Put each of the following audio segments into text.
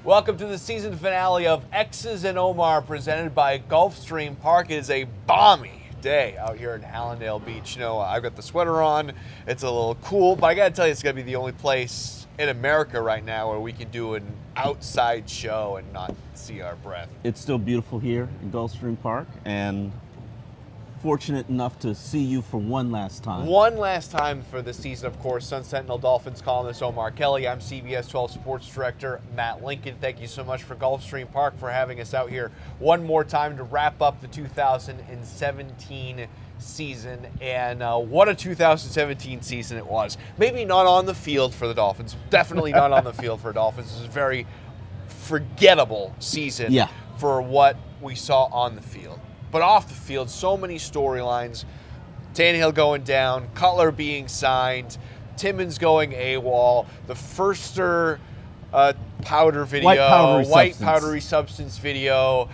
Welcome to the season finale of X's and Omar, presented by Gulfstream Park. It is a balmy day out here in Hallandale Beach. You know, I've got the sweater on. It's a little cool, but I gotta tell you, it's gonna be the only place in America right now where we can do an outside show and not see our breath. It's still beautiful here in Gulfstream Park, and fortunate enough to see you for one last time. One last time for the season, of course. Sentinel Dolphins columnist Omar Kelly. I'm CBS 12 Sports Director Matt Lincoln. Thank you so much for Gulfstream Park for having us out here one more time to wrap up the 2017 season. And what a 2017 season it was. Maybe not on the field for the Dolphins. Definitely not on the field for Dolphins. It was a very forgettable season for what we saw on the field. But off the field, so many storylines. Tannehill going down, Cutler being signed, Timmons going AWOL, the Firster powder video, white powdery substance video.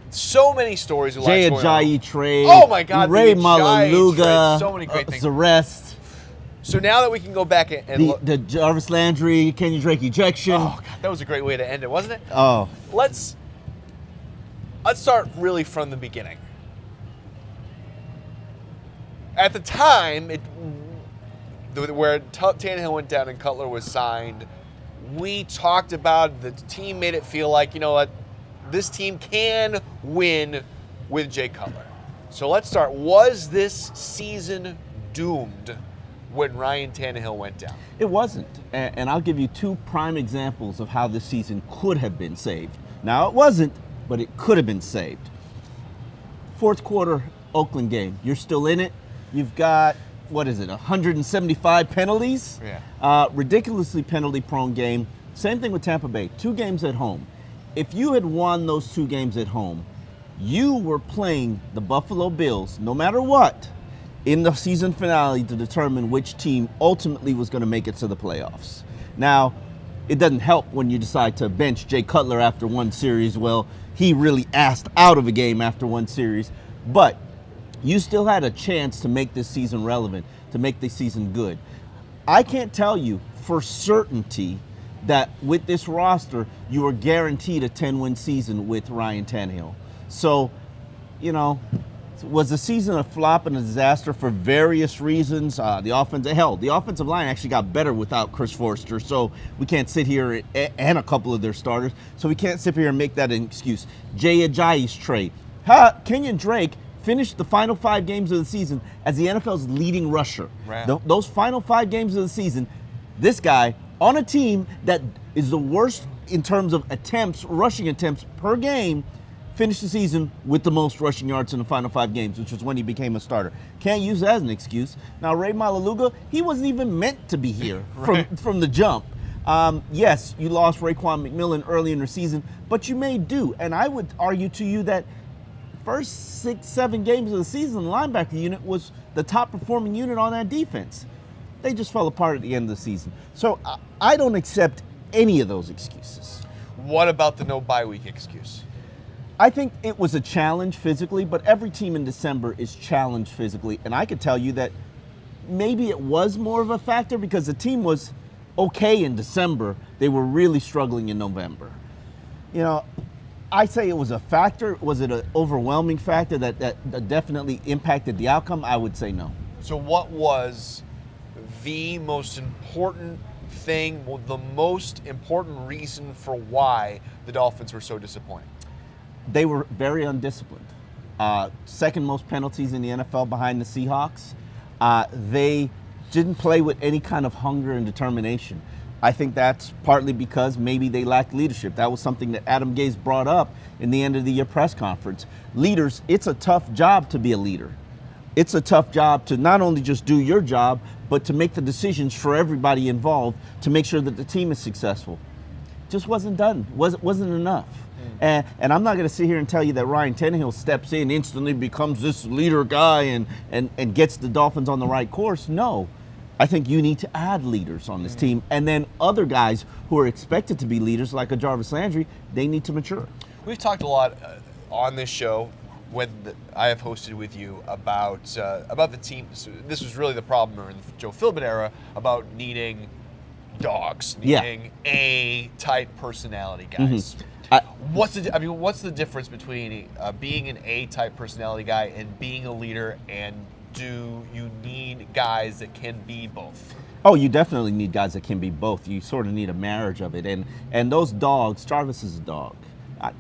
So many stories. Jay Ajayi trade. Oh my God, Ray Malaluga. So many great things. Arrest. So now that we can go back and look. The Jarvis Landry, Kenyon Drake ejection. Oh God, that was a great way to end it, wasn't it? Oh. Let's start really from the beginning. At the time, where Tannehill went down and Cutler was signed, we talked about the team made it feel like, you know what, this team can win with Jay Cutler. So let's start. Was this season doomed when Ryan Tannehill went down? It wasn't. And I'll give you two prime examples of how this season could have been saved. Now, it wasn't, but it could have been saved. Fourth quarter Oakland game. You're still in it. You've got, 175 penalties? Yeah. Ridiculously penalty-prone game. Same thing with Tampa Bay. 2 games at home. If you had won those 2 games at home, you were playing the Buffalo Bills, no matter what, in the season finale to determine which team ultimately was going to make it to the playoffs. Now, it doesn't help when you decide to bench Jay Cutler after one series. Well, he really asked out of a game after one series. But you still had a chance to make this season relevant, to make this season good. I can't tell you for certainty that with this roster, you are guaranteed a 10-win season with Ryan Tannehill. So, you know, was the season a flop and a disaster for various reasons? The offensive line actually got better without Chris Forster, so we can't sit here and a couple of their starters, so we can't sit here and make that an excuse. Jay Ajayi's trade. Kenyon Drake finished the final 5 games of the season as the NFL's leading rusher. Right. Those final 5 games of the season, this guy on a team that is the worst in terms of attempts, rushing attempts per game, finished the season with the most rushing yards in the final 5 games, which was when he became a starter. Can't use that as an excuse. Now, Ray Malaluga, he wasn't even meant to be here from the jump. Yes, you lost Raekwon McMillan early in the season, but you made do. And I would argue to you that first 6-7 games of the season, the linebacker unit was the top performing unit on that defense. They just fell apart at the end of the season. So I don't accept any of those excuses. What about the no bye week excuse? I think it was a challenge physically, but every team in December is challenged physically. And I could tell you that maybe it was more of a factor because the team was okay in December. They were really struggling in November. You know, I say it was a factor. Was it an overwhelming factor that definitely impacted the outcome? I would say no. So what was the most important thing, the most important reason for why the Dolphins were so disappointing? They were very undisciplined. Second most penalties in the NFL behind the Seahawks. They didn't play with any kind of hunger and determination. I think that's partly because maybe they lacked leadership. That was something that Adam Gase brought up in the end of the year press conference. Leaders, it's a tough job to be a leader. It's a tough job to not only just do your job, but to make the decisions for everybody involved to make sure that the team is successful. Just wasn't done. Wasn't enough. And I'm not going to sit here and tell you that Ryan Tannehill steps in, instantly becomes this leader guy and gets the Dolphins on the right course. No. I think you need to add leaders on this team. And then other guys who are expected to be leaders, like a Jarvis Landry, they need to mature. We've talked a lot on this show when I have hosted with you about the team. So this was really the problem in the Joe Philbin era about needing dogs, Yeah. meaning A-type personality guys. What's the difference between being an A-type personality guy and being a leader, and do you need guys that can be both? Oh, you definitely need guys that can be both. You sort of need a marriage of it. And those dogs, Jarvis is a dog.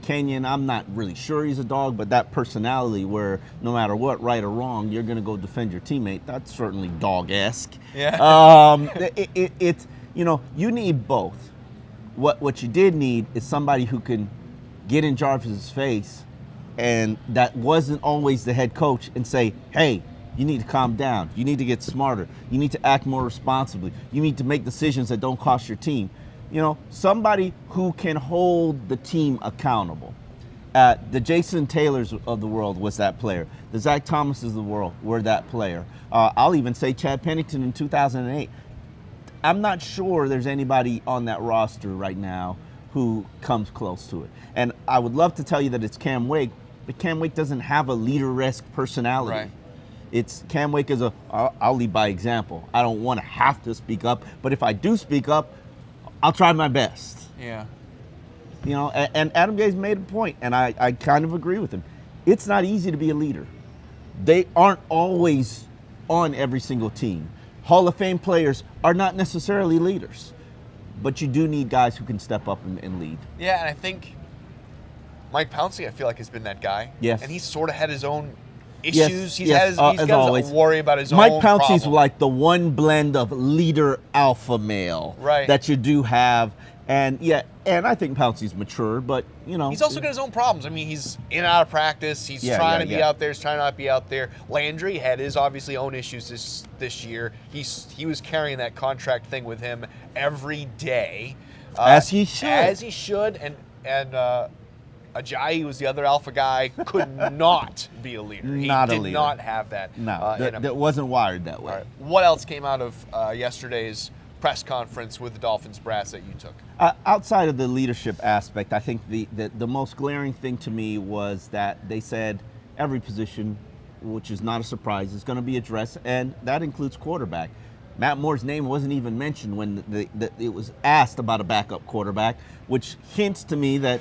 Kenyon, I'm not really sure he's a dog, but that personality where no matter what, right or wrong, you're going to go defend your teammate, that's certainly dog-esque. Yeah. It's, you need both. What you did need is somebody who can get in Jarvis's face, and that wasn't always the head coach, and say, hey, you need to calm down. You need to get smarter. You need to act more responsibly. You need to make decisions that don't cost your team. Somebody who can hold the team accountable. The Jason Taylors of the world was that player. The Zach Thomases of the world were that player. I'll even say Chad Pennington in 2008. I'm not sure there's anybody on that roster right now who comes close to it. And I would love to tell you that it's Cam Wake, but Cam Wake doesn't have a leader-esque personality. Right. It's Cam Wake is I'll lead by example. I don't want to have to speak up, but if I do speak up, I'll try my best. Yeah. And Adam Gase made a point, and I kind of agree with him. It's not easy to be a leader. They aren't always on every single team. Hall of Fame players are not necessarily leaders, but you do need guys who can step up and lead. Yeah, and I think Mike Pouncey, I feel like, has been that guy. Yes. And he's sort of had his own issues. He's as got always. to worry about his Mike own Pouncey's problem. like the one blend of leader alpha male that you do have. And I think Pouncey's mature, but he's also got his own problems. I mean, he's in and out of practice. He's trying to be out there. He's trying not to be out there. Landry had his obviously own issues this year. He was carrying that contract thing with him every day, as he should. As he should. And Ajayi was the other alpha guy. Could not be a leader. He did not have that. No, that wasn't wired that way. Right. What else came out of yesterday's press conference with the Dolphins brass that you took? Outside of the leadership aspect, I think the most glaring thing to me was that they said every position, which is not a surprise, is going to be addressed, and that includes quarterback. Matt Moore's name wasn't even mentioned when it was asked about a backup quarterback, which hints to me that,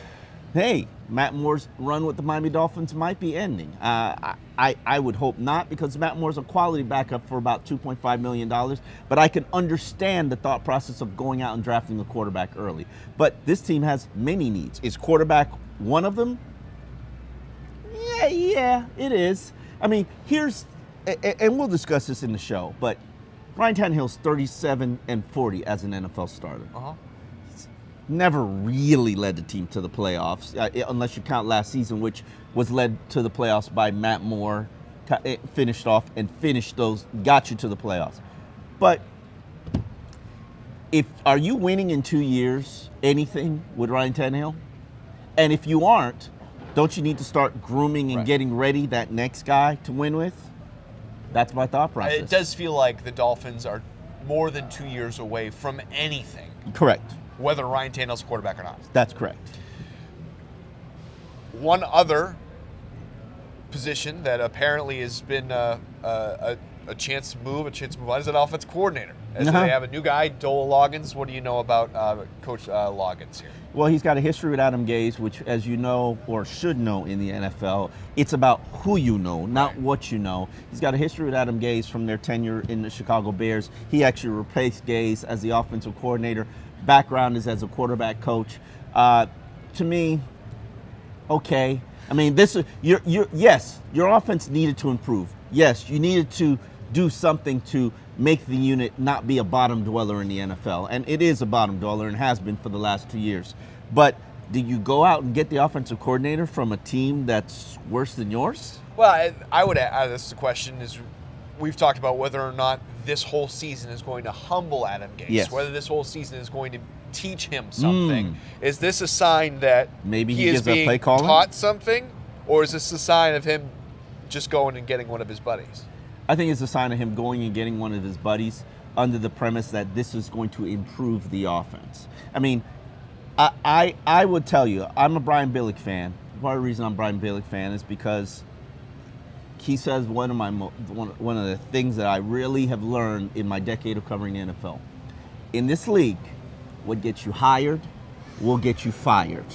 hey, Matt Moore's run with the Miami Dolphins might be ending. I would hope not, because Matt Moore's a quality backup for about $2.5 million, but I can understand the thought process of going out and drafting a quarterback early. But this team has many needs. Is quarterback one of them? Yeah, it is. I mean, and we'll discuss this in the show, but Ryan Tannehill's 37-40 as an NFL starter. Never really led the team to the playoffs, unless you count last season, which was led to the playoffs by Matt Moore, got you to the playoffs. But are you winning in 2 years anything with Ryan Tannehill? And if you aren't, don't you need to start grooming and getting ready that next guy to win with? That's my thought process. It does feel like the Dolphins are more than 2 years away from anything. Correct. Whether Ryan Tannehill's a quarterback or not. That's correct. One other position that apparently has been a chance to move on is that offense coordinator. As they have a new guy, Dole Loggins. What do you know about Coach Loggins here? Well, he's got a history with Adam Gase, which, as you know, or should know in the NFL, it's about who you know, not what you know. He's got a history with Adam Gase from their tenure in the Chicago Bears. He actually replaced Gase as the offensive coordinator. Background is as a quarterback coach. To me, okay. I mean, yes, your offense needed to improve. Yes, you needed to do something to make the unit not be a bottom dweller in the NFL. And it is a bottom dweller and has been for the last 2 years. But did you go out and get the offensive coordinator from a team that's worse than yours? Well, I would add this question is, we've talked about whether or not this whole season is going to humble Adam Gase, whether this whole season is going to teach him something. Is this a sign that maybe he is being taught something, or is this a sign of him just going and getting one of his buddies? I think it's a sign of him going and getting one of his buddies under the premise that this is going to improve the offense. I mean, I would tell you, I'm a Brian Billick fan. Part of the reason I'm a Brian Billick fan is because he says one of the things that I really have learned in my decade of covering the NFL in this league, what gets you hired will get you fired.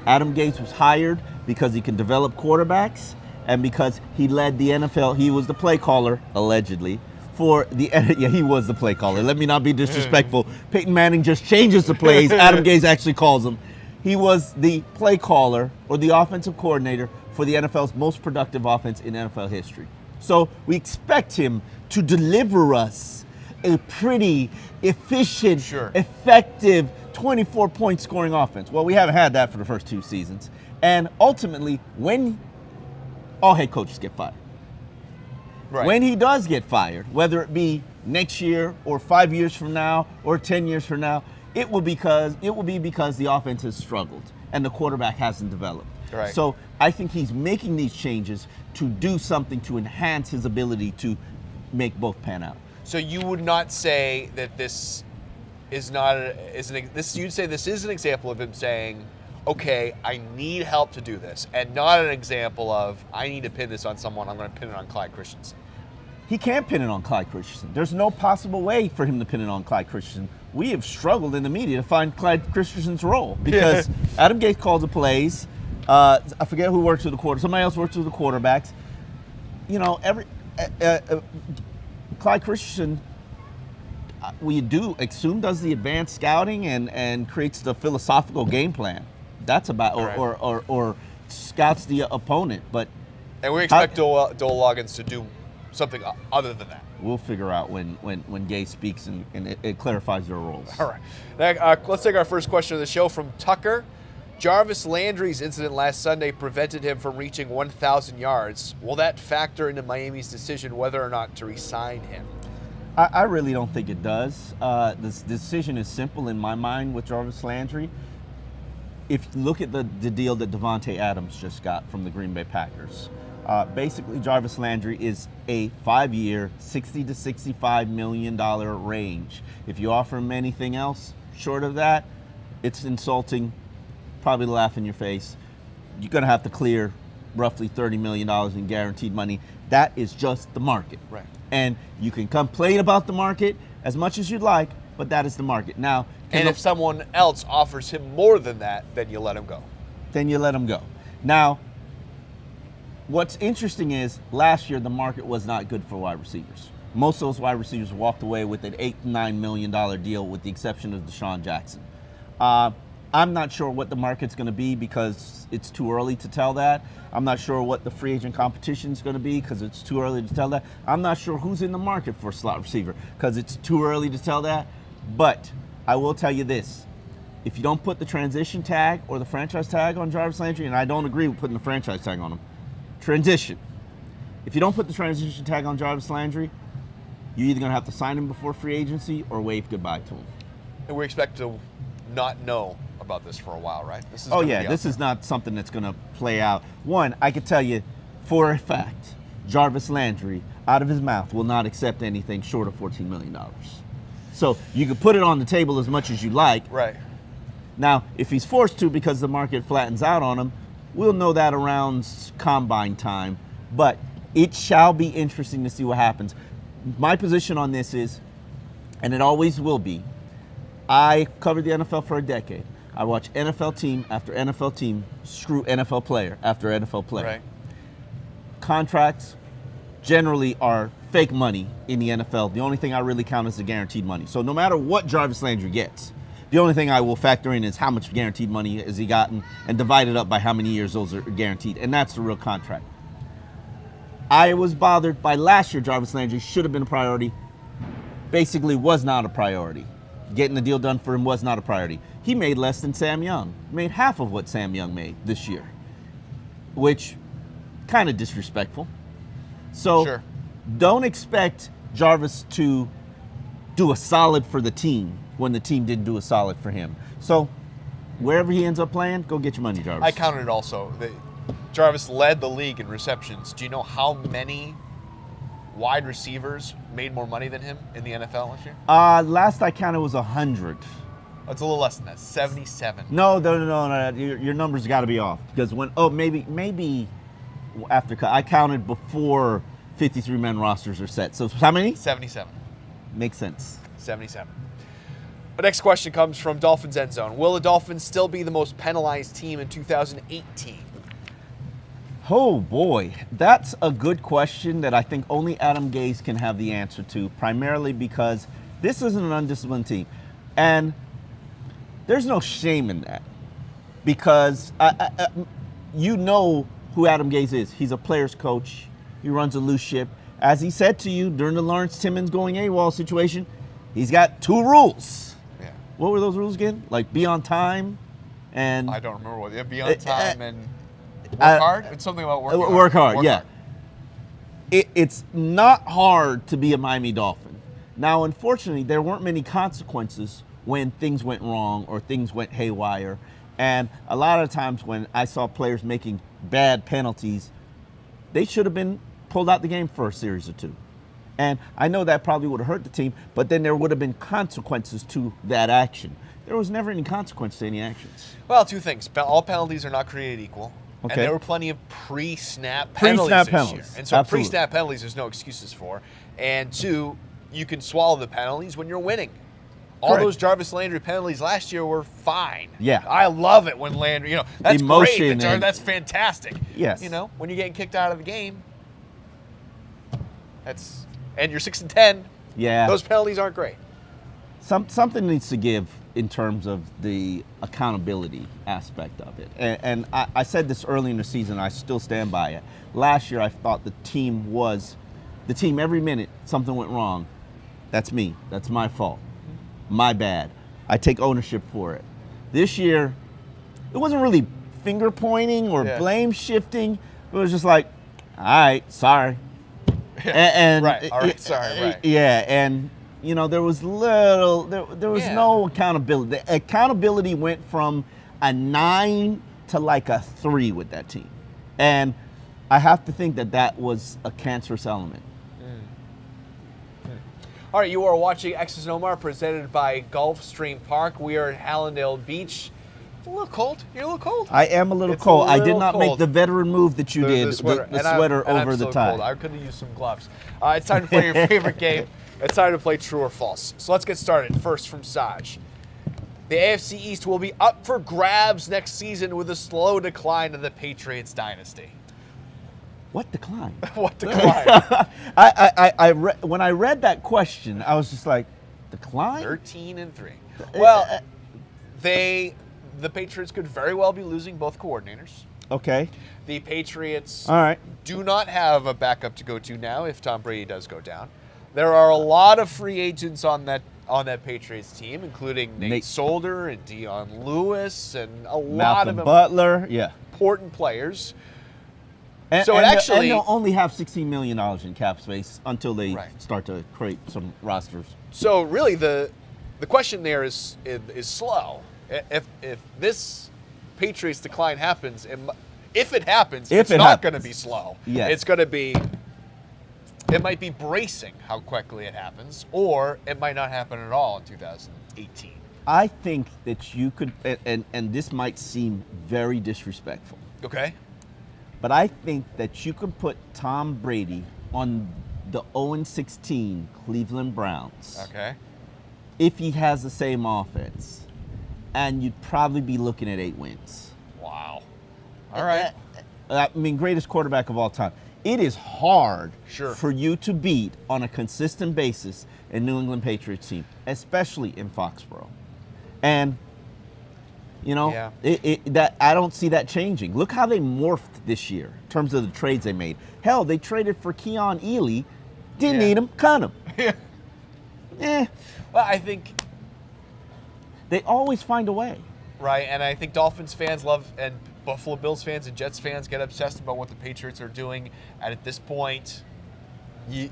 Adam Gase was hired because he can develop quarterbacks and because he led the NFL. He was the play caller, allegedly, for the yeah, he was the play caller. Let me not be disrespectful. Peyton Manning just changes the plays. Adam Gase actually calls them. He was the play caller or the offensive coordinator for the NFL's most productive offense in NFL history. So we expect him to deliver us a pretty efficient, effective 24-point scoring offense. Well, we haven't had that for the first 2 seasons. And ultimately, when all head coaches get fired, when he does get fired, whether it be next year or 5 years from now or 10 years from now, it will be because the offense has struggled and the quarterback hasn't developed. Right. So I think he's making these changes to do something to enhance his ability to make both pan out. So you would not say that this is not you'd say this is an example of him saying, okay, I need help to do this, and not an example of I need to pin this on someone, I'm going to pin it on Clyde Christensen. He can't pin it on Clyde Christensen. There's no possible way for him to pin it on Clyde Christensen. We have struggled in the media to find Clyde Christensen's role because Adam Gase calls the plays. I forget who works with the quarter. Somebody else works with the quarterbacks. You know, Clyde Christensen, we do assume does the advanced scouting and creates the philosophical game plan. That's about or scouts the opponent. But and we expect Dole Loggins to do something other than that. We'll figure out when Gase speaks and it clarifies their roles. All right. Now, let's take our first question of the show from Tucker. Jarvis Landry's incident last Sunday prevented him from reaching 1,000 yards. Will that factor into Miami's decision whether or not to re-sign him? I really don't think it does. This decision is simple in my mind with Jarvis Landry. If you look at the deal that Devontae Adams just got from the Green Bay Packers, basically Jarvis Landry is a 5-year, $60 to $65 million range. If you offer him anything else short of that, it's insulting, probably laugh in your face. You're going to have to clear roughly $30 million in guaranteed money. That is just the market. Right. And you can complain about the market as much as you'd like, but that is the market. Now, and if someone else offers him more than that, then you let him go. Then you let him go. Now, what's interesting is last year the market was not good for wide receivers. Most of those wide receivers walked away with an $8 to $9 million deal with the exception of Deshaun Jackson. I'm not sure what the market's going to be because it's too early to tell that. I'm not sure what the free agent competition is going to be because it's too early to tell that. I'm not sure who's in the market for a slot receiver because it's too early to tell that. But I will tell you this. If you don't put the transition tag or the franchise tag on Jarvis Landry, and I don't agree with putting the franchise tag on him, transition. If you don't put the transition tag on Jarvis Landry, you're either going to have to sign him before free agency or wave goodbye to him. And we expect to not know about this for a while, right? This is this is not something that's going to play out. One, I could tell you for a fact, Jarvis Landry, out of his mouth, will not accept anything short of $14 million. So you could put it on the table as much as you like. Right. Now, if he's forced to because the market flattens out on him, we'll know that around combine time. But it shall be interesting to see what happens. My position on this is, and it always will be, I covered the NFL for a decade. I watch NFL team after NFL team screw NFL player after NFL player. Right. Contracts generally are fake money in the NFL. The only thing I really count is the guaranteed money. So no matter what Jarvis Landry gets, the only thing I will factor in is how much guaranteed money has he gotten and divide it up by how many years those are guaranteed. And that's the real contract. I was bothered by last year Jarvis Landry should have been a priority. Basically was not a priority. Getting the deal done for him was not a priority. He made less than Sam Young. Made half of what Sam Young made this year, which kind of disrespectful. So don't expect Jarvis to do a solid for the team when the team didn't do a solid for him. So wherever he ends up playing, go get your money, Jarvis. I counted it also. Jarvis led the league in receptions. Do you know how many wide receivers made more money than him in the NFL last year? Last I counted was 100. It's a little less than that, 77. No. Your numbers got to be off because maybe after I counted before 53-man rosters are set. So how many? 77. Makes sense. 77. The next question comes from Dolphins End Zone. Will the Dolphins still be the most penalized team in 2018? Oh boy, that's a good question that I think only Adam Gase can have the answer to, primarily because this isn't an undisciplined team. And there's no shame in that, because you know who Adam Gase is. He's a player's coach. He runs a loose ship. As he said to you during the Lawrence Timmons going AWOL situation, he's got 2 rules. Yeah. What were those rules again? Like be on time and... I don't remember what. Be on time and work hard? It's something about working hard. Work hard. It's not hard to be a Miami Dolphin. Now, unfortunately, there weren't many consequences when things went wrong or things went haywire. And a lot of times when I saw players making bad penalties, they should have been pulled out the game for a series or 2. And I know that probably would have hurt the team, but then there would have been consequences to that action. There was never any consequence to any actions. Well, 2 things. All penalties are not created equal. Okay. And there were plenty of pre-snap penalties this year. And so Absolutely. pre-snap penalties there's no excuses for. And 2, you can swallow the penalties when you're winning. All Correct. those Jarvis Landry penalties last year were fine. Yeah. I love it when Landry, that's Emotion great. and- That's fantastic. Yes. When you're getting kicked out of the game, and you're 6-10, Yeah. those penalties aren't great. Something needs to give in terms of the accountability aspect of it. And I said this early in the season, I still stand by it. Last year, I thought the team every minute something went wrong. That's me. That's my fault. My bad. I take ownership for it. This year, it wasn't really finger pointing or blame shifting. It was just like, all right, sorry. And right. All right. Sorry. Right. Yeah. And there was no accountability. The accountability went from a 9 to like a 3 with that team. And I have to think that was a cancerous element. All right, you are watching X's and Omar, presented by Gulfstream Park. We are at Hallandale Beach. It's a little cold. You're a little cold. I am a little It's cold. a I did little not make cold. the veteran move that you did, the sweater And over I'm the so tie. cold. I could have used some gloves. It's time to play your favorite game. It's time to play True or False. So let's get started. First from Saj. The AFC East will be up for grabs next season with a slow decline of the Patriots dynasty. What decline? What decline? When I read that question, I was just like, decline? 13-3. Well, the Patriots could very well be losing both coordinators. Okay. The Patriots All right. do not have a backup to go to now if Tom Brady does go down. There are a lot of free agents on that Patriots team, including Nate Solder and Dion Lewis and a lot of Butler. Yeah. important players. And they'll only have $16 million in cap space until they start to create some rosters. So really, the question there is slow. If this Patriots decline happens, if it happens, it's not going to be slow. Yes. It's going to be. It might be bracing how quickly it happens, or it might not happen at all in 2018. I think that you could, and this might seem very disrespectful. Okay. But I think that you can put Tom Brady on the 0-16 Cleveland Browns. Okay. If he has the same offense, and you'd probably be looking at 8 wins. Wow. All right. I mean, greatest quarterback of all time. It is hard Sure. for you to beat on a consistent basis a New England Patriots team, especially in Foxborough. And that I don't see that changing. Look how they morphed this year in terms of the trades they made. Hell, they traded for Keon Ely. Didn't need him, cut him. Well, I think they always find a way. Right, and I think Dolphins fans love, and Buffalo Bills fans and Jets fans get obsessed about what the Patriots are doing. And at this point, you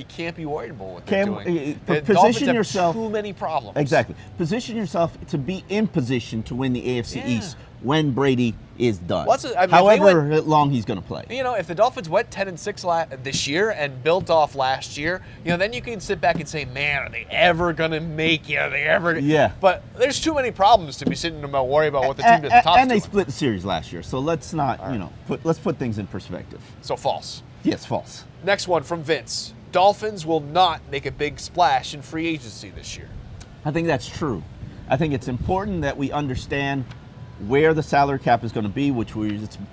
can't be worried about what they're doing. The Position Dolphins have yourself. too many problems. Exactly. Position yourself to be in position to win the AFC East when Brady is done. However long he's going to play. If the Dolphins went 10-6 this year and built off last year, then you can sit back and say, man, are they ever going to make it? Are they ever? Yeah. But there's too many problems to be sitting about worry about what the team at the top. And they split the series last year, so let's not, let's put things in perspective. So false. Yes, false. Next one from Vince. Dolphins will not make a big splash in free agency this year. I think that's true. I think it's important that we understand where the salary cap is going to be, which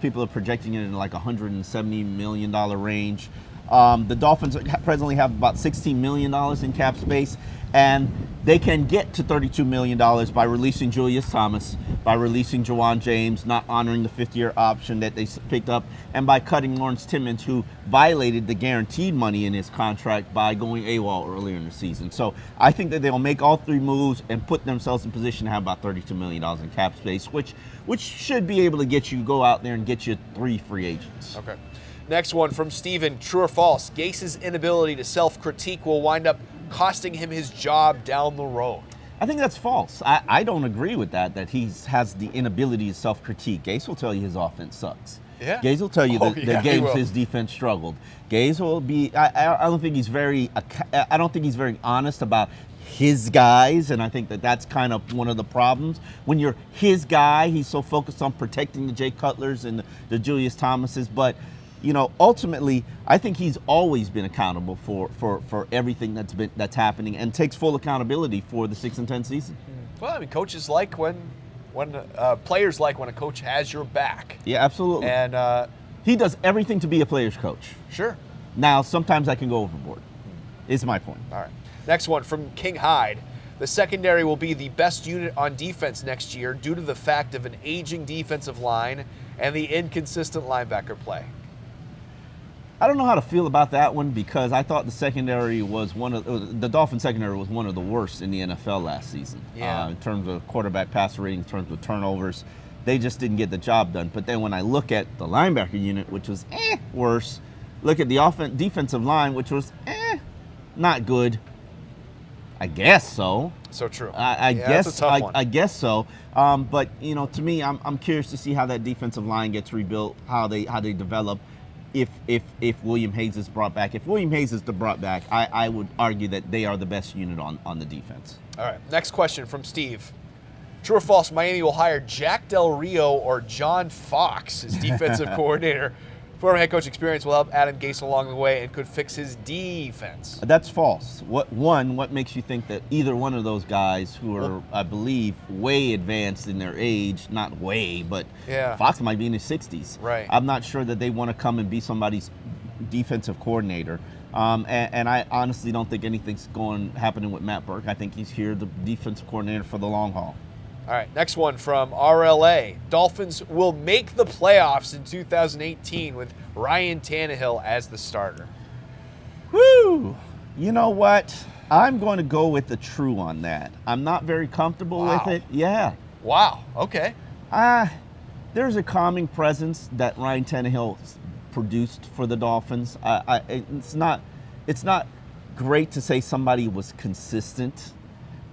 people are projecting it in like $170 million range. The Dolphins presently have about $16 million in cap space, and they can get to $32 million by releasing Julius Thomas, by releasing Jawan James, not honoring the 5th-year option that they picked up, and by cutting Lawrence Timmons, who violated the guaranteed money in his contract by going AWOL earlier in the season. So I think that they'll make all 3 moves and put themselves in position to have about $32 million in cap space, which should be able to get you, go out there and get you 3 free agents. Okay. Next one from Steven. True or false? Gase's inability to self-critique will wind up costing him his job down the road. I think that's false. I don't agree with that he has the inability to self-critique. Gase will tell you his offense sucks. Yeah. Gase will tell you the games his defense struggled. Gase will be. I don't think he's very. I don't think he's very honest about his guys, and I think that's kind of one of the problems. When you're his guy, he's so focused on protecting the Jay Cutlers and the Julius Thomases, but. Ultimately, I think he's always been accountable for everything that's happening, and takes full accountability for the 6-10 season. Well, I mean, coaches like when players like when a coach has your back. Yeah, absolutely. And he does everything to be a player's coach. Sure. Now, sometimes I can go overboard. Is my point. All right. Next one from King Hyde. The secondary will be the best unit on defense next year due to the fact of an aging defensive line and the inconsistent linebacker play. I don't know how to feel about that one, because I thought the secondary was the Dolphin secondary was one of the worst in the NFL last season. Yeah. In terms of quarterback passer rating, in terms of turnovers, they just didn't get the job done. But then when I look at the linebacker unit, which was worse, look at the defensive line, which was not good. I guess so. So true. I guess that's a tough one. I guess so. But to me, I'm curious to see how that defensive line gets rebuilt, how they develop. If William Hayes is brought back. If William Hayes is brought back, I would argue that they are the best unit on the defense. All right, next question from Steve. True or false, Miami will hire Jack Del Rio or John Fox as defensive coordinator. Former head coach experience will help Adam Gase along the way and could fix his defense. That's false. What makes you think that either one of those guys, who are, I believe, way advanced in their age, not way, but Fox might be in his 60s. Right. I'm not sure that they want to come and be somebody's defensive coordinator. And I honestly don't think anything's happening with Matt Burke. I think he's here, the defensive coordinator, for the long haul. All right, next one from RLA. Dolphins will make the playoffs in 2018 with Ryan Tannehill as the starter. Woo! You know what? I'm going to go with the true on that. I'm not very comfortable with it. Yeah. Wow. Okay. There's a calming presence that Ryan Tannehill produced for the Dolphins. It's not great to say somebody was consistent,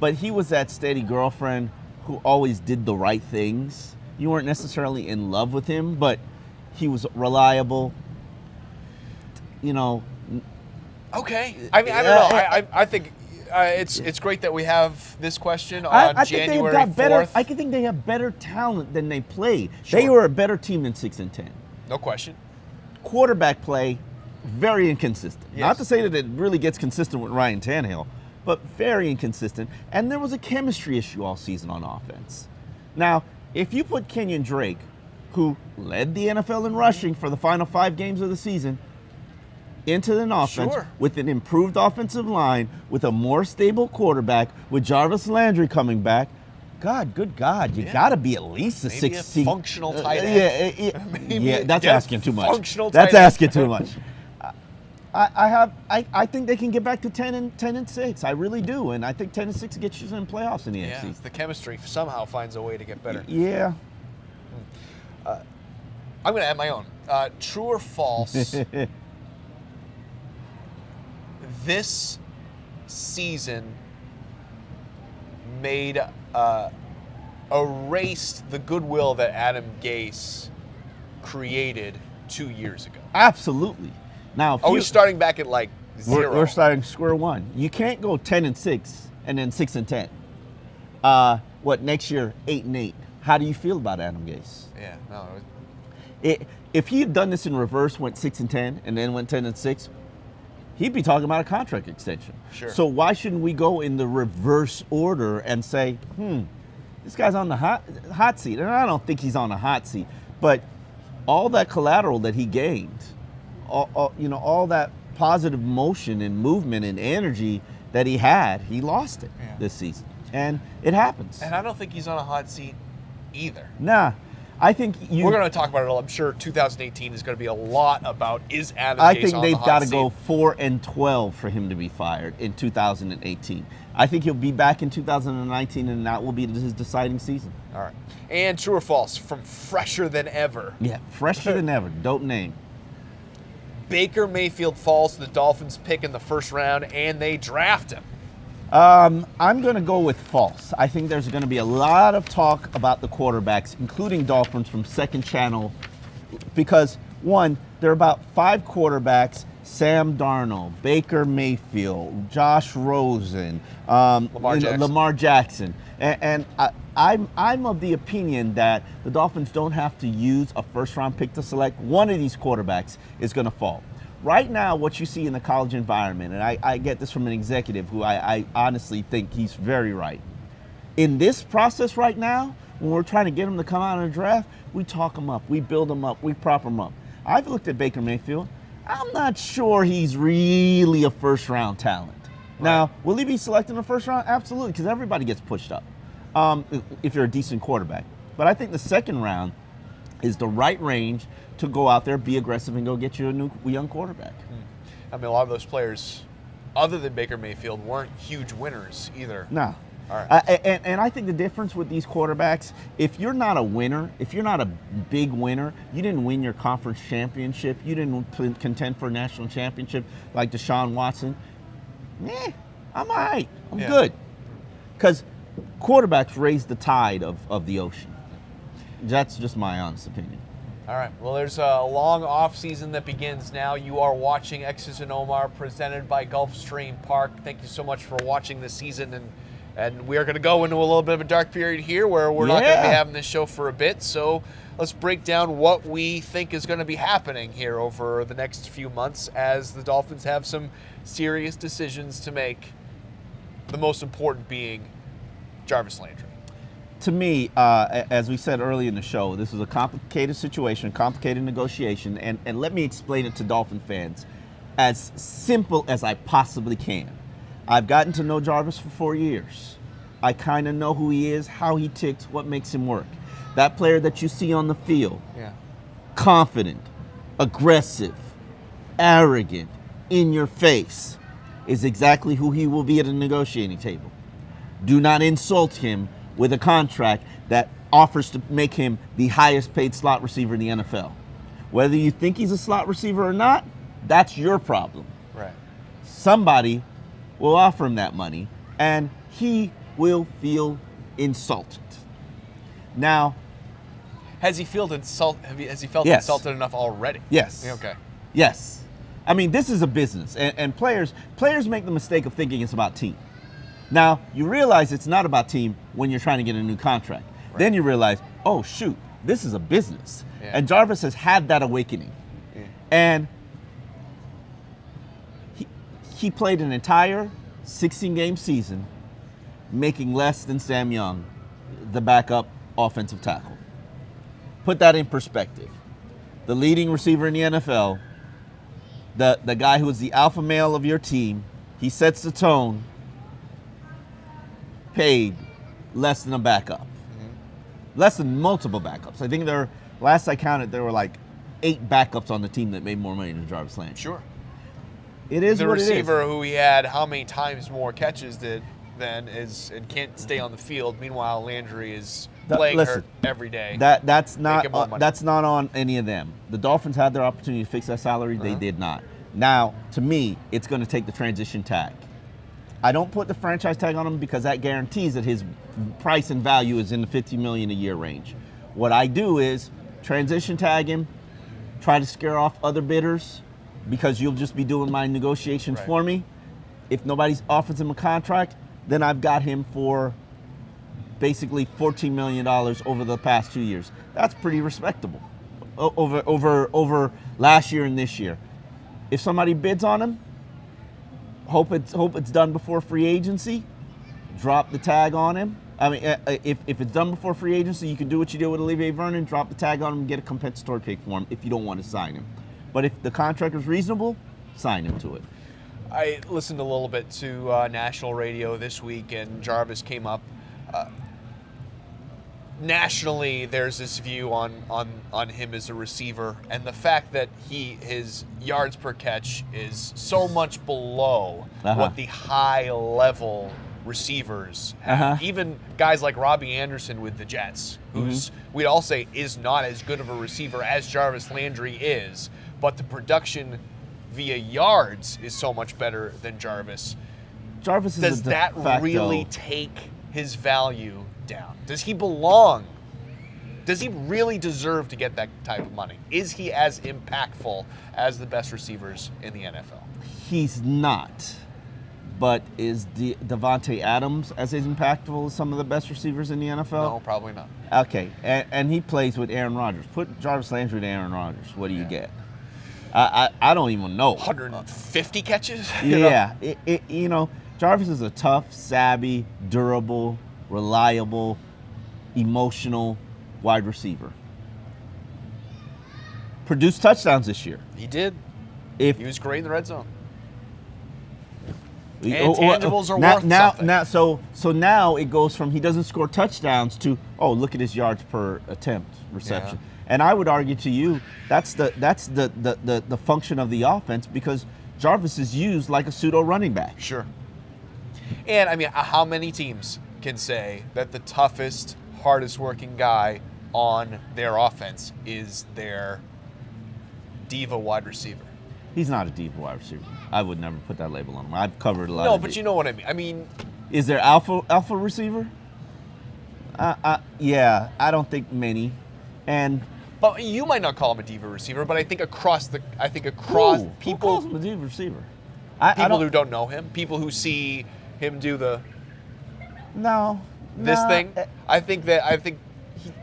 but he was that steady girlfriend who always did the right things. You weren't necessarily in love with him, but he was reliable. Okay. I mean, I don't know. I think it's great that we have this question on January 4th. I think they have better talent than they played. Sure. They were a better team than 6-10. No question. Quarterback play, very inconsistent. Yes. Not to say that it really gets consistent with Ryan Tannehill, but very inconsistent. And there was a chemistry issue all season on offense. Now, if you put Kenyon Drake, who led the NFL in rushing for the final 5 games of the season, into an offense with an improved offensive line, with a more stable quarterback, with Jarvis Landry coming back, good God, you got to be at least a 16. Functional tight end. Yeah, that's asking too much. That's asking too much. I think they can get back to 10-6. I really do, and I think 10-6 gets you in playoffs in the NFC. Yeah, the chemistry somehow finds a way to get better. Yeah. I'm going to add my own. True or false? This season erased the goodwill that Adam Gase created 2 years ago. Absolutely. Now, are we starting back at like 0? We're starting square one. You can't go 10-6 and then 6-10. Next year 8-8? How do you feel about Adam Gase? Yeah, no. If he had done this in reverse, went 6-10 and then went 10-6, he'd be talking about a contract extension. Sure. So why shouldn't we go in the reverse order and say, this guy's on the hot seat? And I don't think he's on the hot seat, but all that collateral that he gained, all that positive motion and movement and energy that he had, he lost it this season. And it happens. And I don't think he's on a hot seat either. Nah. I think we're going to talk about it all. I'm sure 2018 is going to be a lot about is Adam I Gase think on they've the hot got to seat? go 4-12 for him to be fired in 2018. I think he'll be back in 2019, and that will be his deciding season. All right. And true or false, from fresher than ever. Yeah, fresher than ever. Dope name. Baker Mayfield falls to the Dolphins pick in the first round, and they draft him. I'm going to go with false. I think there's going to be a lot of talk about the quarterbacks, including Dolphins from Second Channel, because, one, there are about 5 quarterbacks: Sam Darnold, Baker Mayfield, Josh Rosen, Lamar Jackson. And I'm of the opinion that the Dolphins don't have to use a first-round pick to select. One of these quarterbacks is going to fall. Right now, what you see in the college environment, and I get this from an executive who I honestly think he's very right. In this process right now, when we're trying to get him to come out in a draft, we talk him up, we build him up, we prop him up. I've looked at Baker Mayfield. I'm not sure he's really a first-round talent. Right. Now, will he be selected in the first round? Absolutely, because everybody gets pushed up if you're a decent quarterback. But I think the second round is the right range to go out there, be aggressive, and go get you a young quarterback. I mean, a lot of those players, other than Baker Mayfield, weren't huge winners either. No. All right. And I think the difference with these quarterbacks, if you're not a winner, if you're not a big winner, you didn't win your conference championship, you didn't contend for a national championship like Deshaun Watson, I'm all right. I'm good. Because quarterbacks raise the tide of the ocean. That's just my honest opinion. All right. Well, there's a long off season that begins now. You are watching X's and Omar, presented by Gulfstream Park. Thank you so much for watching this season, and we are going to go into a little bit of a dark period here where we're not going to be having this show for a bit. So let's break down what we think is going to be happening here over the next few months as the Dolphins have some serious decisions to make. The most important being Jarvis Landry. To me, as we said early in the show, this is a complicated situation, complicated negotiation, and let me explain it to Dolphin fans as simple as I possibly can. I've gotten to know Jarvis for 4 years. I kind of know who he is, how he ticks, what makes him work. That player that you see on the field, confident, aggressive, arrogant, in your face, is exactly who he will be at a negotiating table. Do not insult him with a contract that offers to make him the highest paid slot receiver in the NFL. Whether you think he's a slot receiver or not, that's your problem. Right. Somebody will offer him that money, and he will feel insulted. Now, has he felt insulted enough already? Yes. Okay. Yes. I mean, this is a business, and players make the mistake of thinking it's about team. Now, you realize it's not about team when you're trying to get a new contract. Right. Then you realize, oh, shoot, this is a business. Yeah. And Jarvis has had that awakening. Yeah. And he played an entire 16-game season making less than Sam Young, the backup offensive tackle. Put that in perspective. The leading receiver in the NFL, the guy who is the alpha male of your team, he sets the tone, paid less than a backup. Less than multiple backups. I think last I counted, there were like 8 backups on the team that made more money than Jarvis Landry. Sure. It is the what it is. The receiver who he had how many times more catches than and can't stay on the field. Meanwhile, Landry is playing hurt every day. That's not on any of them. The Dolphins had their opportunity to fix that salary. They did not. Now, to me, it's going to take the transition tag. I don't put the franchise tag on him because that guarantees that his price and value is in the $50 million a year range. What I do is transition tag him, try to scare off other bidders because you'll just be doing my negotiations for me. If nobody offers him a contract, then I've got him for basically $14 million over the past 2 years. That's pretty respectable over last year and this year. If somebody bids on him, Hope it's done before free agency. Drop the tag on him. I mean, if it's done before free agency, you can do what you did with Olivier Vernon, drop the tag on him and get a compensatory pick for him if you don't want to sign him. But if the contract is reasonable, sign him to it. I listened a little bit to national radio this week, and Jarvis came up. Nationally, there's this view on him as a receiver, and the fact that his yards per catch is so much below what the high-level receivers have. Even guys like Robbie Anderson with the Jets, who's we'd all say is not as good of a receiver as Jarvis Landry is, but the production via yards is so much better than Jarvis. Jarvis is Does that really take his value down? Does he belong? Does he really deserve to get that type of money? Is he as impactful as the best receivers in the NFL? He's not. But is Devontae Adams as impactful as some of the best receivers in the NFL? No, probably not. Okay, and he plays with Aaron Rodgers. Put Jarvis Landry to Aaron Rodgers. What do you get? I don't even know. 150 catches? Yeah, Jarvis is a tough, savvy, durable, reliable, emotional wide receiver. Produced touchdowns this year. He did. He was great in the red zone. Intangibles are worth something. So now it goes from he doesn't score touchdowns to, oh, look at his yards per attempt reception. Yeah. And I would argue to you that's the function of the offense, because Jarvis is used like a pseudo running back. Sure. And I mean, how many teams can say that the toughest, hardest working guy on their offense is their diva wide receiver? He's not a diva wide receiver. I would never put that label on him. I've covered a lot. No, but you know what I mean. I mean, is there alpha receiver? Yeah, I don't think many. But you might not call him a diva receiver, but I think across people who calls him a diva receiver? People who don't know him, people who see him do this thing. I think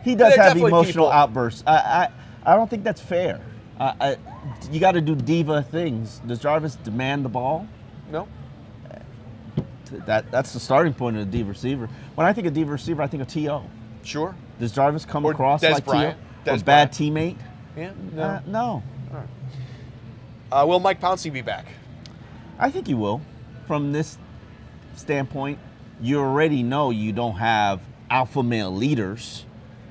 he does have emotional outbursts. I don't think that's fair. You got to do diva things. Does Jarvis demand the ball? No. That's the starting point of a diva receiver. When I think of diva receiver, I think of T.O. Sure. Does Jarvis come across Des like Bryant. T.O.? A bad teammate? Yeah. No. No. All right. Will Mike Pouncey be back? I think he will. From this standpoint, you already know you don't have alpha male leaders.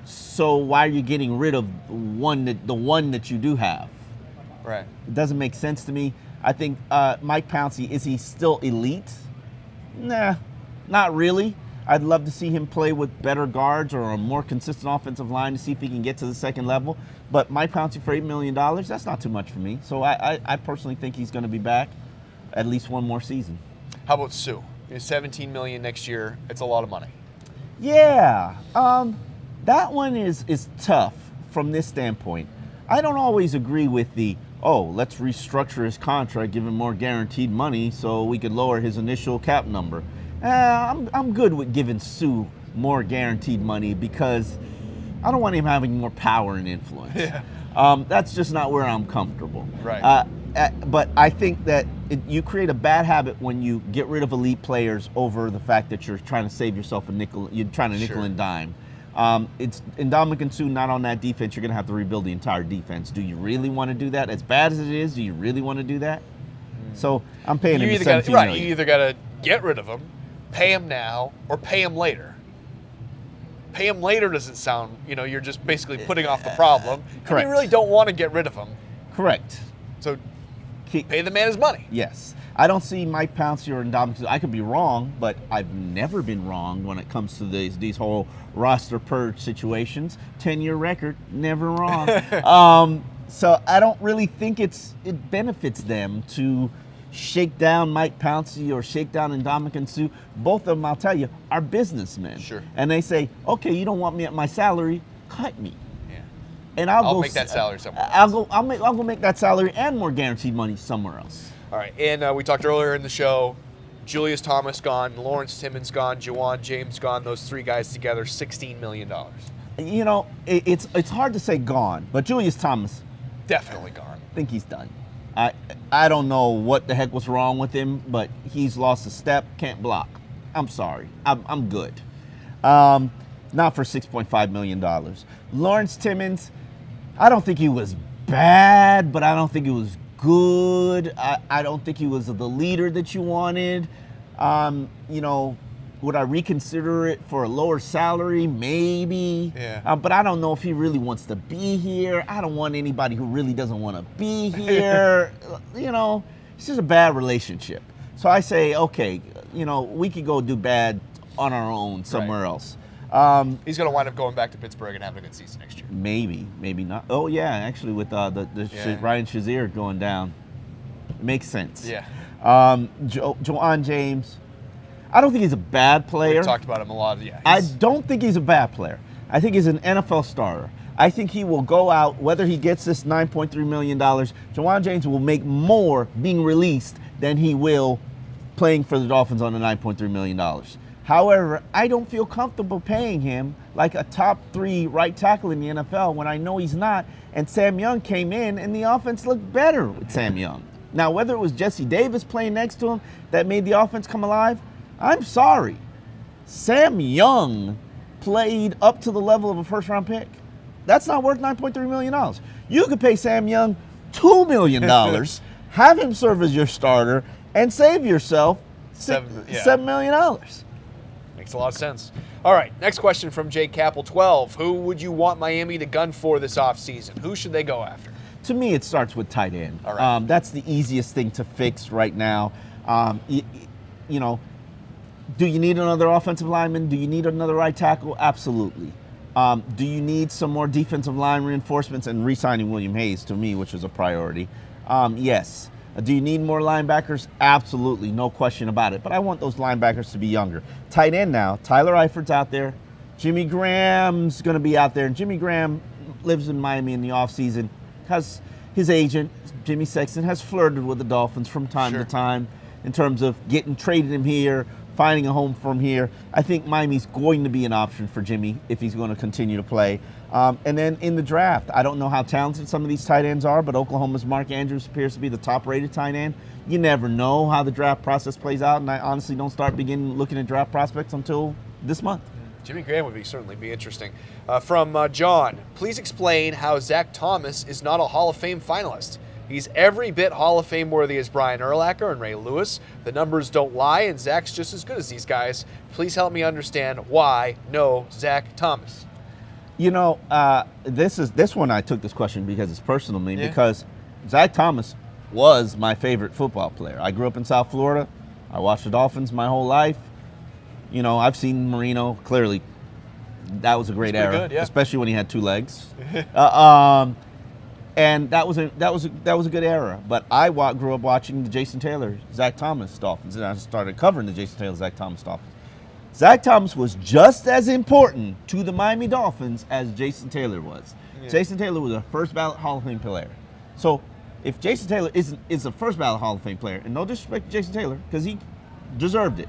So why are you getting rid of the one that you do have? Right. It doesn't make sense to me. I think Mike Pouncey, is he still elite? Nah, not really. I'd love to see him play with better guards or a more consistent offensive line to see if he can get to the second level. But Mike Pouncey for $8 million, that's not too much for me. So I personally think he's going to be back at least one more season. How about Sue? $17 million next year. It's a lot of money. Yeah. That one is tough from this standpoint. I don't always agree with let's restructure his contract, give him more guaranteed money so we could lower his initial cap number. I'm good with giving Sue more guaranteed money because I don't want him having more power and influence. Yeah. That's just not where I'm comfortable. Right. But I think that you create a bad habit when you get rid of elite players over the fact that you're trying to save yourself a nickel. You're trying to nickel and dime. It's Ndamukong Suh not on that defense. You're going to have to rebuild the entire defense. Do you really want to do that? As bad as it is, do you really want to do that? So I'm paying him $17 million. You either got to get rid of him, pay him now, or pay him later. Pay him later doesn't sound, you're just basically putting off the problem. Correct. You really don't want to get rid of him. Correct. So pay the man his money. Yes. I don't see Mike Pouncey or Ndamukong Suh. I could be wrong, but I've never been wrong when it comes to these whole roster purge situations. 10-year record, never wrong. So I don't really think it benefits them to shake down Mike Pouncey or shake down Ndamukong Suh. Both of them, I'll tell you, are businessmen. Sure. And they say, okay, you don't want me at my salary, cut me. Yeah. And I'll make that salary somewhere else. I'll go make that salary and more guaranteed money somewhere else. All right, and we talked earlier in the show, Julius Thomas gone, Lawrence Timmons gone, Jawan James gone, those three guys together, $16 million. It's hard to say gone, but Julius Thomas, definitely gone. I think he's done. I don't know what the heck was wrong with him, but he's lost a step, can't block. I'm sorry. I'm good. Not for $6.5 million. Lawrence Timmons, I don't think he was bad, but I don't think he was good. I don't think he was the leader that you wanted. Would I reconsider it for a lower salary? Maybe. Yeah. But I don't know if he really wants to be here. I don't want anybody who really doesn't want to be here. It's just a bad relationship. So I say, okay, we could go do bad on our own somewhere else. He's going to wind up going back to Pittsburgh and having a good season next year. Maybe not. Oh, yeah, actually with Ryan Shazier going down. Makes sense. Yeah. Joanne James, I don't think he's a bad player. We've talked about him a lot. Yeah. I don't think he's a bad player. I think he's an NFL starter. I think he will go out, whether he gets this $9.3 million, Joanne James will make more being released than he will playing for the Dolphins on the $9.3 million. However, I don't feel comfortable paying him like a top 3 right tackle in the NFL when I know he's not. And Sam Young came in and the offense looked better with Sam Young. Now, whether it was Jesse Davis playing next to him that made the offense come alive, I'm sorry. Sam Young played up to the level of a first-round pick. That's not worth $9.3 million. You could pay Sam Young $2 million, have him serve as your starter, and save yourself $7 million. Makes a lot of sense. All right, next question from Jake Capel, 12. Who would you want Miami to gun for this offseason? Who should they go after? To me, it starts with tight end. All right. That's the easiest thing to fix right now. Do you need another offensive lineman? Do you need another right tackle? Absolutely. Do you need some more defensive line reinforcements and re-signing William Hayes, to me, which is a priority? Yes. Do you need more linebackers? Absolutely, no question about it. But I want those linebackers to be younger. Tight end now, Tyler Eifert's out there. Jimmy Graham's going to be out there. And Jimmy Graham lives in Miami in the offseason. Has his agent, Jimmy Sexton, has flirted with the Dolphins from time to time in terms of getting traded him here, finding a home for him here. I think Miami's going to be an option for Jimmy if he's going to continue to play. And then in the draft, I don't know how talented some of these tight ends are, but Oklahoma's Mark Andrews appears to be the top-rated tight end. You never know how the draft process plays out, and I honestly don't start looking at draft prospects until this month. Jimmy Graham would certainly be interesting. From John, please explain how Zach Thomas is not a Hall of Fame finalist. He's every bit Hall of Fame worthy as Brian Urlacher and Ray Lewis. The numbers don't lie, and Zach's just as good as these guys. Please help me understand why no Zach Thomas. This one I took this question because it's personal to me, because Zach Thomas was my favorite football player. I grew up in South Florida. I watched the Dolphins my whole life. I've seen Marino. Clearly, that was a great era, good, especially when he had 2 legs. And that was a good era. But I grew up watching the Jason Taylor, Zach Thomas Dolphins, and I started covering the Jason Taylor, Zach Thomas Dolphins. Zach Thomas was just as important to the Miami Dolphins as Jason Taylor was. Yeah. Jason Taylor was a first ballot Hall of Fame player. So if Jason Taylor is a first ballot Hall of Fame player, and no disrespect to Jason Taylor, because he deserved it,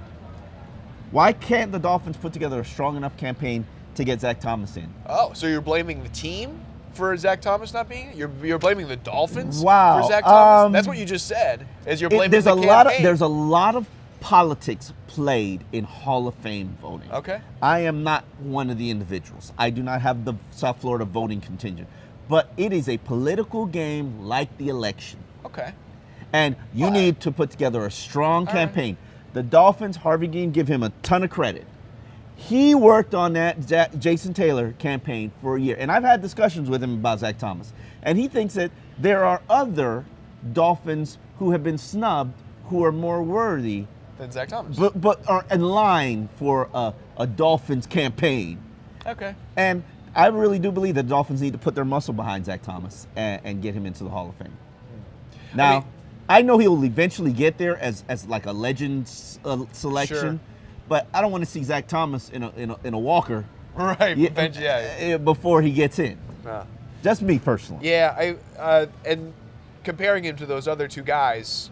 why can't the Dolphins put together a strong enough campaign to get Zach Thomas in? Oh, so you're blaming the team for Zach Thomas not being? You're blaming the Dolphins for Zach Thomas? That's what you just said. Is you're blaming the campaign. There's a lot of politics played in Hall of Fame voting. Okay. I am not one of the individuals. I do not have the South Florida voting contingent. But it is a political game like the election. Okay. And you need to put together a strong campaign. Right. The Dolphins, Harvey Dean, give him a ton of credit. He worked on that Jason Taylor campaign for a year. And I've had discussions with him about Zach Thomas. And he thinks that there are other Dolphins who have been snubbed who are more worthy than Zach Thomas. But are in line for a Dolphins campaign. Okay. And I really do believe that the Dolphins need to put their muscle behind Zach Thomas and get him into the Hall of Fame. Now, I know he'll eventually get there as like a legend selection, but I don't want to see Zach Thomas in a walker. Right. Before he gets in. Just me personally. Yeah. And comparing him to those other 2 guys,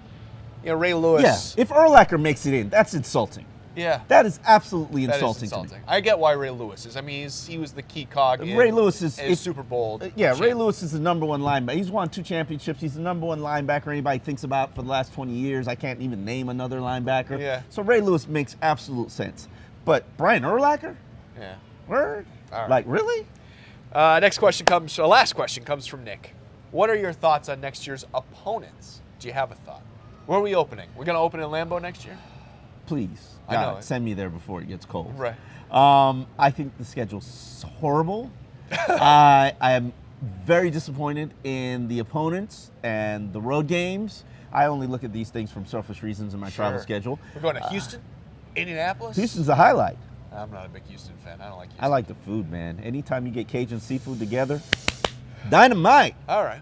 Ray Lewis. Yeah. If Urlacher makes it in, that's insulting. Yeah. That is absolutely That is insulting to me. I get why Ray Lewis is. I mean, he was the key cog Ray Lewis is Super Bowl. Ray Lewis is the number one linebacker. He's won 2 championships. He's the number one linebacker anybody thinks about for the last 20 years. I can't even name another linebacker. Yeah. So Ray Lewis makes absolute sense. But Brian Urlacher? Yeah. Word? All right. Like, really? Last question comes from Nick. What are your thoughts on next year's opponents? Do you have a thought? Where are we opening? We're going to open in Lambeau next year? Please, I know God, send me there before it gets cold. Right. I think the schedule's horrible. I am very disappointed in the opponents and the road games. I only look at these things from selfish reasons in my travel schedule. We're going to Houston, Indianapolis. Houston's a highlight. I'm not a big Houston fan. I don't like Houston. I like the food, man. Anytime you get Cajun seafood together, dynamite. All right.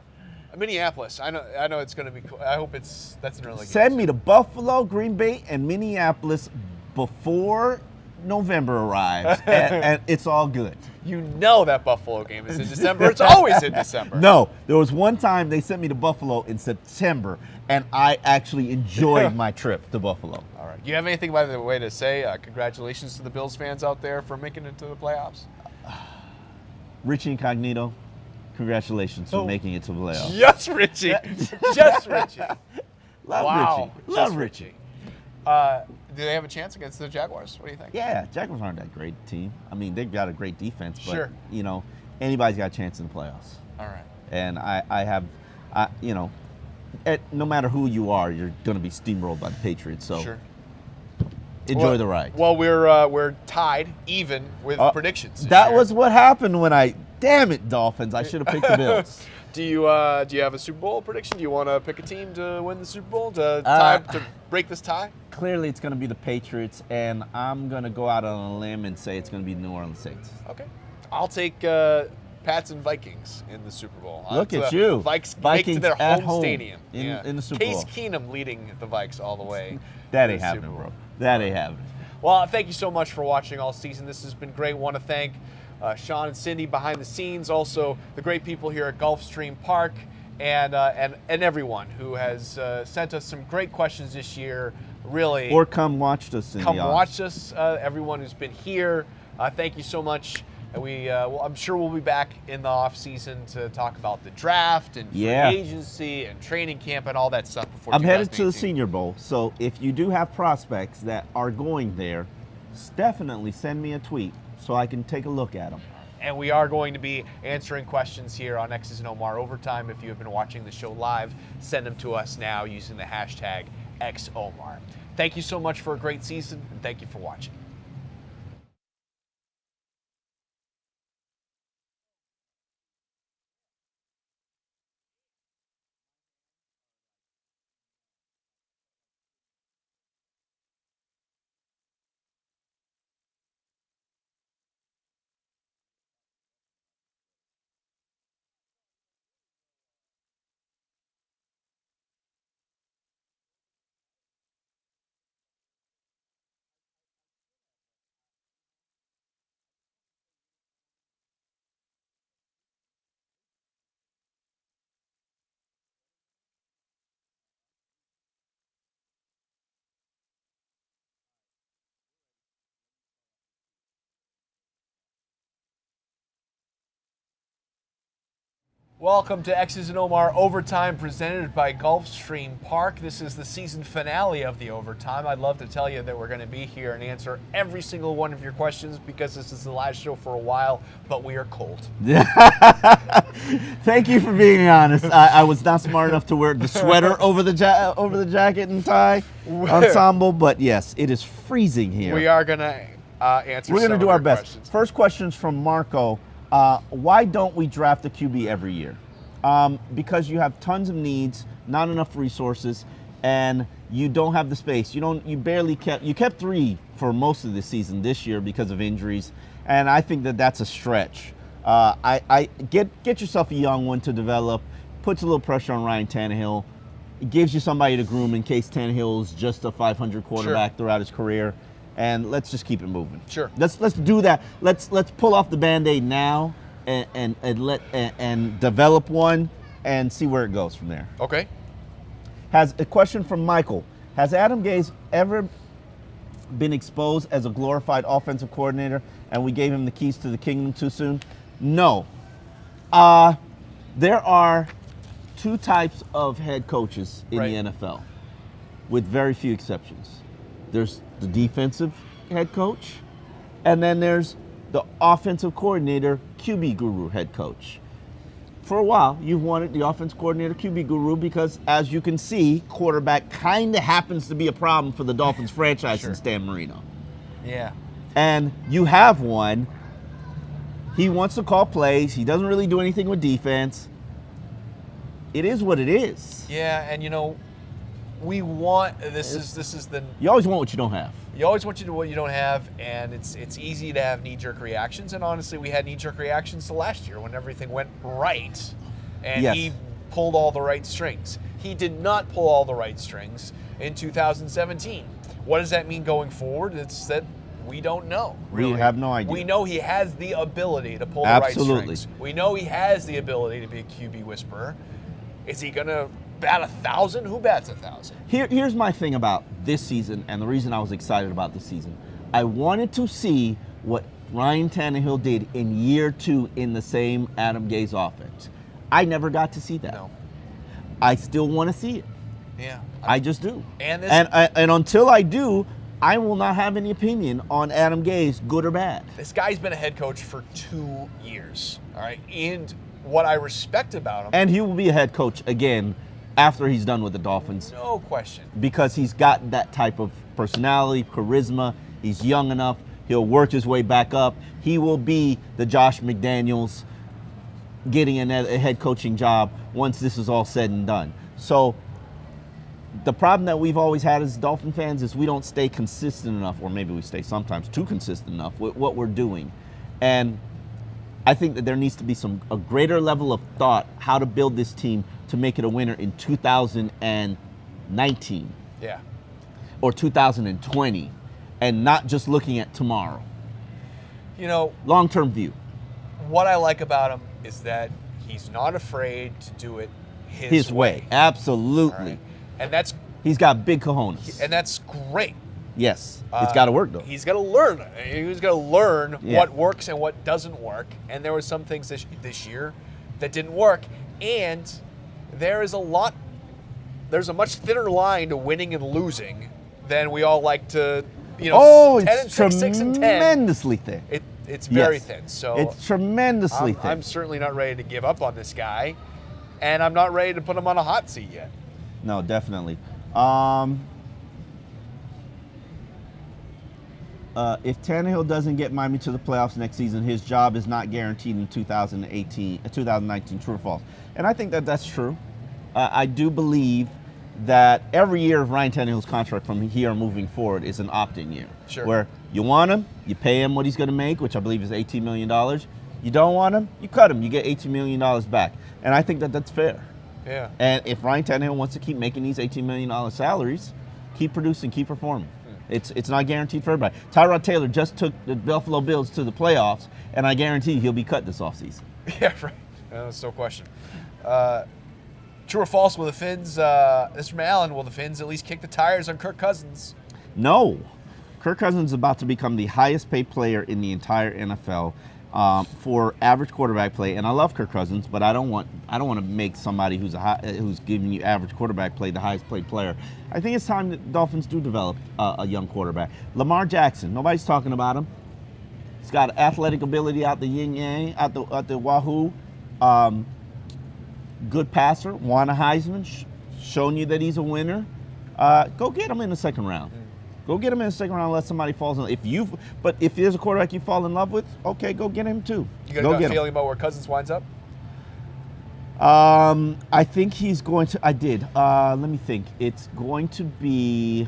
Minneapolis. I know it's going to be cool. I hope that's an early game. Send me to Buffalo, Green Bay, and Minneapolis before November arrives, and it's all good. You know that Buffalo game is in December. It's always in December. No, there was one time they sent me to Buffalo in September, and I actually enjoyed my trip to Buffalo. All right. Do you have anything, by the way, to say? Congratulations to the Bills fans out there for making it to the playoffs. Richie Incognito, congratulations for making it to the playoffs. Yes, Richie. Just Richie. Love Richie. Love Richie. Do they have a chance against the Jaguars? What do you think? Yeah, Jaguars aren't that great team. I mean, they've got a great defense, but Sure. Anybody's got a chance in the playoffs. All right. And no matter who you are, you're going to be steamrolled by the Patriots. So Sure. enjoy the ride. Well, we're tied even with predictions. this That year. was what happened when damn it, Dolphins. I should have picked the Bills. Do you have a Super Bowl prediction? Do you want to pick a team to win the Super Bowl to break this tie? Clearly, it's going to be the Patriots, and I'm going to go out on a limb and say it's going to be the New Orleans Saints. Okay. I'll take Pats and Vikings in the Super Bowl. Look at you. Vikings Vikings make to their at home stadium. in the Super Bowl. Case Keenum leading the Vikes all the way. That to ain't the happening, Super Bowl. bro. That ain't happening. Well, thank you so much for watching all season. This has been great. Want to thank Sean and Cindy behind the scenes, also the great people here at Gulfstream Park, and everyone who has sent us some great questions this year. Really, Or come watch us. watch us. Everyone who's been here, thank you so much. And I'm sure we'll be back in the off season to talk about the draft and free agency and training camp and all that stuff before. I'm headed to the 2018. Senior Bowl, so if you do have prospects that are going there, definitely send me a tweet so I can take a look at them. And we are going to be answering questions here on X's and Omar Overtime. If you have been watching the show live, send them to us now using the hashtag XOMar. Thank you so much for a great season, and thank you for watching. Welcome to X's and Omar Overtime, presented by Gulfstream Park. This is the season finale of the Overtime. I'd love to tell you that we're going to be here and answer every single one of your questions because this is the last show for a while, but we are cold. Thank you for being honest. I was not smart enough to wear the sweater over the jacket and tie ensemble, but yes, it is freezing here. We are going to answer We're going to some do of our your best. questions. First question's from Marco. Why don't we draft a QB every year? Because you have tons of needs, not enough resources, and you don't have the space. You kept 3 for most of the season this year because of injuries, and I think that's a stretch. I get yourself a young one to develop, puts a little pressure on Ryan Tannehill. It gives you somebody to groom in case Tannehill is just a 500 quarterback throughout his career. And let's just keep it moving. Sure. Let's do that. Let's pull off the Band-Aid now and develop one and see where it goes from there. Okay. Has a question from Michael. Has Adam Gase ever been exposed as a glorified offensive coordinator and we gave him the keys to the kingdom too soon? No. There are two types of head coaches in the NFL, with very few exceptions. There's the defensive head coach, and then there's the offensive coordinator, QB guru head coach. For a while, you've wanted the offensive coordinator, QB guru, because as you can see, quarterback kind of happens to be a problem for the Dolphins franchise in Stan Marino. Yeah. And you have one. He wants to call plays. He doesn't really do anything with defense. It is what it is. Yeah, and we want this is the You always want what you don't have. you always want what you don't have, and it's easy to have knee-jerk reactions. And honestly, we had knee-jerk reactions to last year when everything went right, and he pulled all the right strings. He did not pull all the right strings in 2017. What does that mean going forward? It's that we don't know. Really. We have no idea. We know he has the ability to pull the right strings. We know he has the ability to be a QB whisperer. Is he going to bat 1,000? Who bats 1,000? Here's my thing about this season, and the reason I was excited about this season. I wanted to see what Ryan Tannehill did in year 2 in the same Adam Gase offense. I never got to see that. No. I still want to see it. Yeah. I just do. And until I do, I will not have any opinion on Adam Gase, good or bad. This guy's been a head coach for 2 years, all right? And what I respect about him... And he will be a head coach again after he's done with the Dolphins. No question. Because he's got that type of personality, charisma. He's young enough. He'll work his way back up. He will be the Josh McDaniels getting a head coaching job once this is all said and done. So the problem that we've always had as Dolphin fans is we don't stay consistent enough, or maybe we stay sometimes too consistent enough with what we're doing. And I think that there needs to be a greater level of thought how to build this team to make it a winner in 2019. Yeah. Or 2020, and not just looking at tomorrow. Long-term view. What I like about him is that he's not afraid to do it his way. Absolutely. Right? And he's got big cojones. And that's great. Yes. It's got to work, though. He's got to learn. He's got to learn what works and what doesn't work. And there were some things this year that didn't work. And there's a much thinner line to winning and losing than we all like to, 10 and 6, 6 and 10. Tremendously thin. It's very thin. So it's tremendously thin. I'm certainly not ready to give up on this guy, and I'm not ready to put him on a hot seat yet. No, definitely. If Tannehill doesn't get Miami to the playoffs next season, his job is not guaranteed in 2019, true or false? And I think that that's true. I do believe that every year of Ryan Tannehill's contract from here moving forward is an opt-in year. Sure. Where you want him, you pay him what he's going to make, which I believe is $18 million. You don't want him, you cut him, you get $18 million back. And I think that that's fair. Yeah. And if Ryan Tannehill wants to keep making these $18 million salaries, keep producing, keep performing. It's not guaranteed for everybody. Tyrod Taylor just took the Buffalo Bills to the playoffs, and I guarantee he'll be cut this offseason. Yeah, right. That's no question. True or false, will the Finns, this is from Allen, will the Finns at least kick the tires on Kirk Cousins? No. Kirk Cousins is about to become the highest paid player in the entire NFL for average quarterback play. And I love Kirk Cousins, but I don't want to make somebody who's giving you average quarterback play the highest paid player. I think it's time that the Dolphins do develop a young quarterback. Lamar Jackson, nobody's talking about him. He's got athletic ability out the yin-yang, out the wahoo. Good passer, won a Heisman, shown you that he's a winner. Go get him in the second round. Go get him in the second round. Let somebody fall in love. But if there's a quarterback you fall in love with, okay, go get him too. You got a feeling about where Cousins winds up? I think he's going to. I did. Let me think. It's going to be.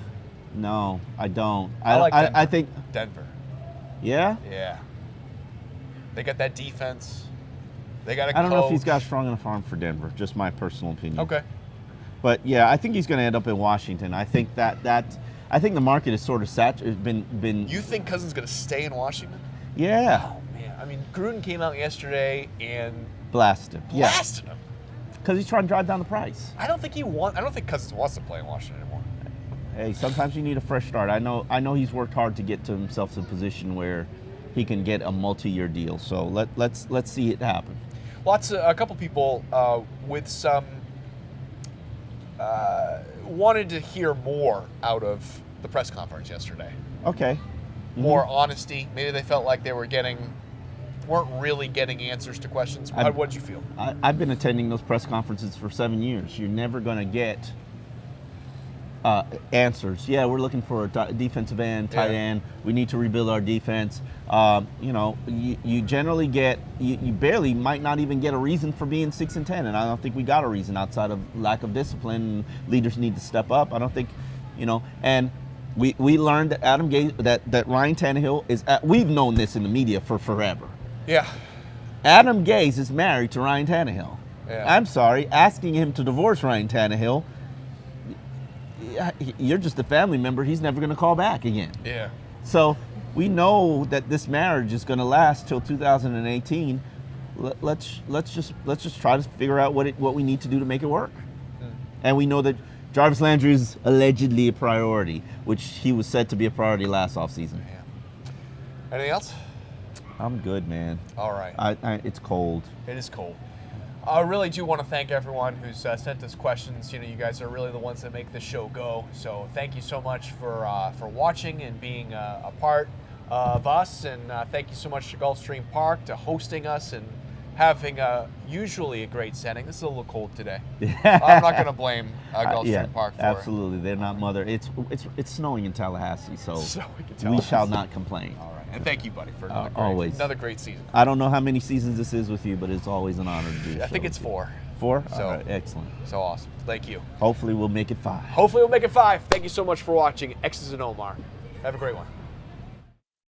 No, I don't. I like Denver. I think Denver. Yeah. Yeah. They got that defense. They got a I don't know if he's got a strong enough arm for Denver. Just my personal opinion. Okay. But yeah, I think he's going to end up in Washington. I think I think the market is sort of saturated. Been. You think Cousins is going to stay in Washington? Yeah. Oh man, I mean, Gruden came out yesterday and blasted him. Blasted him. Because he's trying to drive down the price. I don't think Cousins wants to play in Washington anymore. Hey, sometimes you need a fresh start. I know he's worked hard to get to himself to a position where he can get a multi-year deal. So let's see it happen. A couple people with some wanted to hear more out of the press conference yesterday. Okay. More honesty. Maybe they felt like they weren't really getting answers to questions. What did you feel? I've been attending those press conferences for 7 years. You're never going to get answers. Yeah, we're looking for a defensive end, tight end. We need to rebuild our defense. You generally get, you barely might not even get a reason for being 6-10, and I don't think we got a reason outside of lack of discipline. Leaders need to step up. I don't think, and we learned that Adam Gase, that Ryan Tannehill is. We've known this in the media for forever. Yeah. Adam Gase is married to Ryan Tannehill. Yeah. I'm sorry, asking him to divorce Ryan Tannehill, you're just a family member he's never going to call back again. Yeah. So we know that this marriage is going to last till 2018. Let's just try to figure out what we need to do to make it work. And we know that Jarvis Landry is allegedly a priority, which he was said to be a priority last offseason. Yeah. Anything else? I'm good, man. All right. It's cold. It is cold. I really do want to thank everyone who's sent us questions. You guys are really the ones that make this show go. So thank you so much for watching and being a part of us. And thank you so much to Gulfstream Park to hosting us and having usually a great setting. This is a little cold today. I'm not going to blame Gulfstream Park for absolutely. They're not mother. It's snowing in Tallahassee, so we shall not complain. All right. And thank you, buddy, for another great season. I don't know how many seasons this is with you, but it's always an honor to do. I think it's 4. 4? So all right, excellent. So awesome. Thank you. Hopefully we'll make it 5. Hopefully we'll make it 5. Thank you so much for watching X's and Omar. Have a great one.